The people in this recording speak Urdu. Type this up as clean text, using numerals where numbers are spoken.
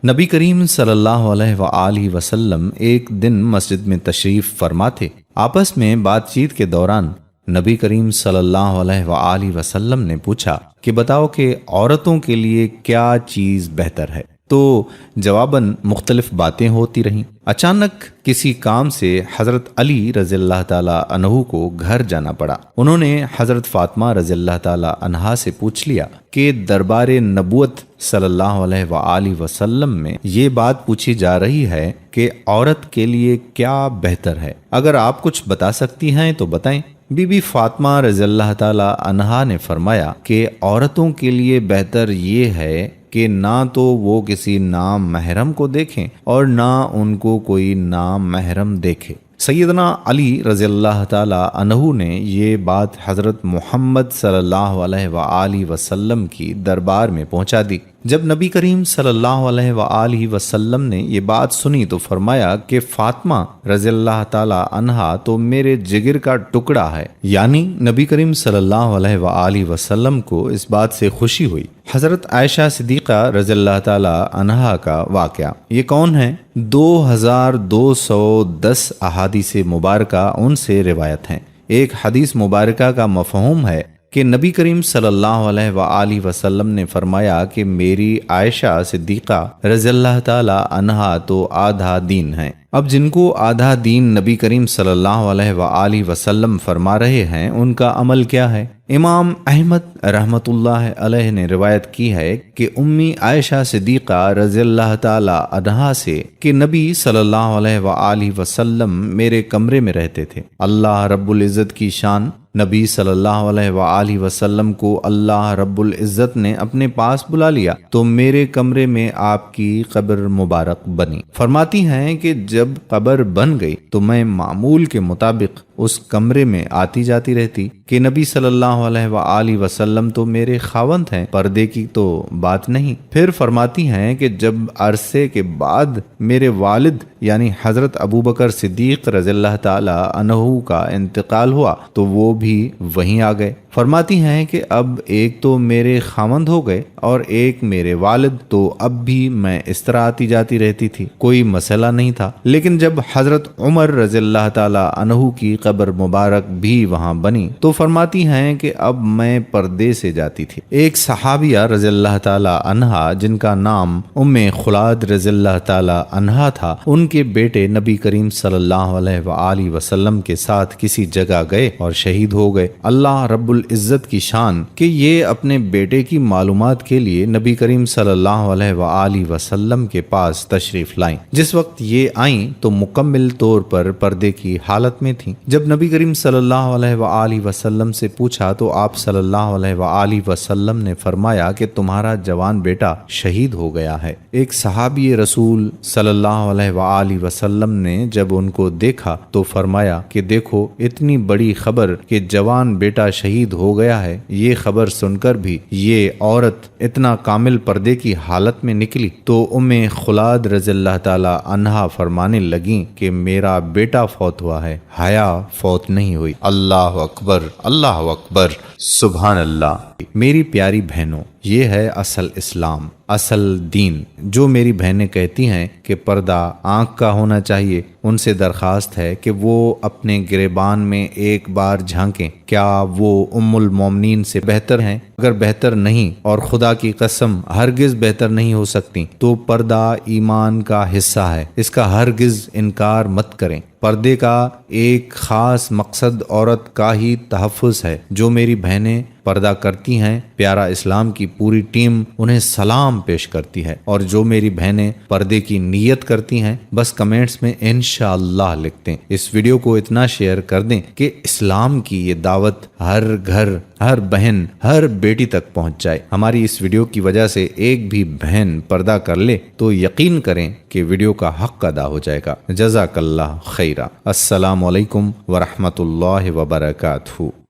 نبی کریم صلی اللہ علیہ وآلہ وسلم ایک دن مسجد میں تشریف فرما تھے۔ آپس میں بات چیت کے دوران نبی کریم صلی اللہ علیہ وآلہ وسلم نے پوچھا کہ بتاؤ کہ عورتوں کے لیے کیا چیز بہتر ہے؟ تو جواباً مختلف باتیں ہوتی رہیں۔ اچانک کسی کام سے حضرت علی رضی اللہ تعالیٰ عنہ کو گھر جانا پڑا۔ انہوں نے حضرت فاطمہ رضی اللہ تعالیٰ عنہا سے پوچھ لیا کہ دربار نبوت صلی اللہ علیہ وآلہ وسلم میں یہ بات پوچھی جا رہی ہے کہ عورت کے لیے کیا بہتر ہے، اگر آپ کچھ بتا سکتی ہیں تو بتائیں۔ بی بی فاطمہ رضی اللہ تعالیٰ عنہا نے فرمایا کہ عورتوں کے لیے بہتر یہ ہے کہ نہ تو وہ کسی نام محرم کو دیکھیں اور نہ ان کو کوئی نام محرم دیکھے۔ سیدنا علی رضی اللہ تعالیٰ عنہ نے یہ بات حضرت محمد صلی اللہ علیہ وآلہ وسلم کی دربار میں پہنچا دی۔ جب نبی کریم صلی اللہ علیہ وآلہ وسلم نے یہ بات سنی تو فرمایا کہ فاطمہ رضی اللہ تعالیٰ عنہا تو میرے جگر کا ٹکڑا ہے، یعنی نبی کریم صلی اللہ علیہ وآلہ وسلم کو اس بات سے خوشی ہوئی۔ حضرت عائشہ صدیقہ رضی اللہ تعالیٰ عنہا کا واقعہ، یہ کون ہے؟ 2210 احادیث مبارکہ ان سے روایت ہیں۔ ایک حدیث مبارکہ کا مفہوم ہے کہ نبی کریم صلی اللہ علیہ وآلہ وسلم نے فرمایا کہ میری عائشہ صدیقہ رضی اللہ تعالی عنہا تو آدھا دین ہے۔ اب جن کو آدھا دین نبی کریم صلی اللہ علیہ وآلہ وسلم فرما رہے ہیں، ان کا عمل کیا ہے؟ امام احمد رحمۃ اللہ علیہ نے روایت کی ہے کہ امی عائشہ صدیقہ رضی اللہ تعالی عنہا سے کہ نبی صلی اللہ علیہ وآلہ وسلم میرے کمرے میں رہتے تھے۔ اللہ رب العزت کی شان، نبی صلی اللہ علیہ وآلہ وسلم کو اللہ رب العزت نے اپنے پاس بلا لیا تو میرے کمرے میں آپ کی قبر مبارک بنی۔ فرماتی ہیں کہ جب قبر بن گئی تو میں معمول کے مطابق اس کمرے میں آتی جاتی رہتی کہ نبی صلی اللہ علیہ وآلہ وسلم تو میرے خاوند ہیں، پردے کی تو بات نہیں۔ پھر فرماتی ہیں کہ جب عرصے کے بعد میرے والد یعنی حضرت ابوبکر صدیق رضی اللہ تعالی عنہ کا انتقال ہوا تو وہ بھی وہیں آ گئے۔ فرماتی ہیں کہ اب ایک تو میرے خاوند ہو گئے اور ایک میرے والد، تو اب بھی میں اس طرح آتی جاتی رہتی تھی، کوئی مسئلہ نہیں تھا۔ لیکن جب حضرت عمر رضی اللہ تعالی عنہ کی قبر مبارک بھی وہاں بنی تو فرماتی ہیں کہ اب میں پردے سے جاتی تھی۔ ایک صحابیہ رضی اللہ تعالی عنہا جن کا نام ام خلاد رضی اللہ تعالی عنہا تھا، ان کے بیٹے نبی کریم صلی اللہ علیہ وآلہ وسلم کے ساتھ کسی جگہ گئے اور شہید ہو گئے۔ اللہ رب العزت کی شان کہ یہ اپنے بیٹے کی معلومات کے لیے نبی کریم صلی اللہ علیہ وآلہ وسلم کے پاس تشریف لائیں۔ جس وقت یہ آئیں تو مکمل طور پر پردے کی حالت میں تھیں۔ جب نبی کریم صلی اللہ علیہ وآلہ وسلم سے پوچھا تو آپ صلی اللہ علیہ وآلہ وسلم نے فرمایا کہ تمہارا جوان بیٹا شہید ہو گیا ہے۔ ایک صحابی رسول صلی اللہ علیہ وآلہ وسلم نے جب ان کو دیکھا تو فرمایا کہ دیکھو اتنی بڑی خبر کہ جوان بیٹا شہید ہو گیا ہے، یہ خبر سن کر بھی یہ عورت اتنا کامل پردے کی حالت میں نکلی تو ام خلاد رضی اللہ تعالی عنہا فرمانے لگیں کہ میرا بیٹا فوت ہوا ہے، حیا فوت نہیں ہوئی۔ اللہ اکبر، اللہ اکبر، سبحان اللہ۔ میری پیاری بہنوں، یہ ہے اصل اسلام، اصل دین۔ جو میری بہنیں کہتی ہیں کہ پردہ آنکھ کا ہونا چاہیے، ان سے درخواست ہے کہ وہ اپنے گریبان میں ایک بار جھانکیں، کیا وہ ام المومنین سے بہتر ہیں؟ اگر بہتر نہیں، اور خدا کی قسم ہرگز بہتر نہیں ہو سکتی، تو پردہ ایمان کا حصہ ہے، اس کا ہرگز انکار مت کریں۔ پردے کا ایک خاص مقصد عورت کا ہی تحفظ ہے۔ جو میری بہنیں پردہ کرتی ہیں، پیارا اسلام کی پوری ٹیم انہیں سلام پیش کرتی ہے، اور جو میری بہنیں پردے کی نیت کرتی ہیں بس کمنٹس میں انشاءاللہ لکھتے ہیں۔ اس ویڈیو کو اتنا شیئر کر دیں کہ اسلام کی یہ دعوت ہر گھر، ہر بہن، ہر بیٹی تک پہنچ جائے۔ ہماری اس ویڈیو کی وجہ سے ایک بھی بہن پردہ کر لے تو یقین کریں کہ ویڈیو کا حق ادا ہو جائے گا۔ جزاک اللہ خیرہ۔ السلام علیکم ورحمۃ اللہ وبرکاتہ۔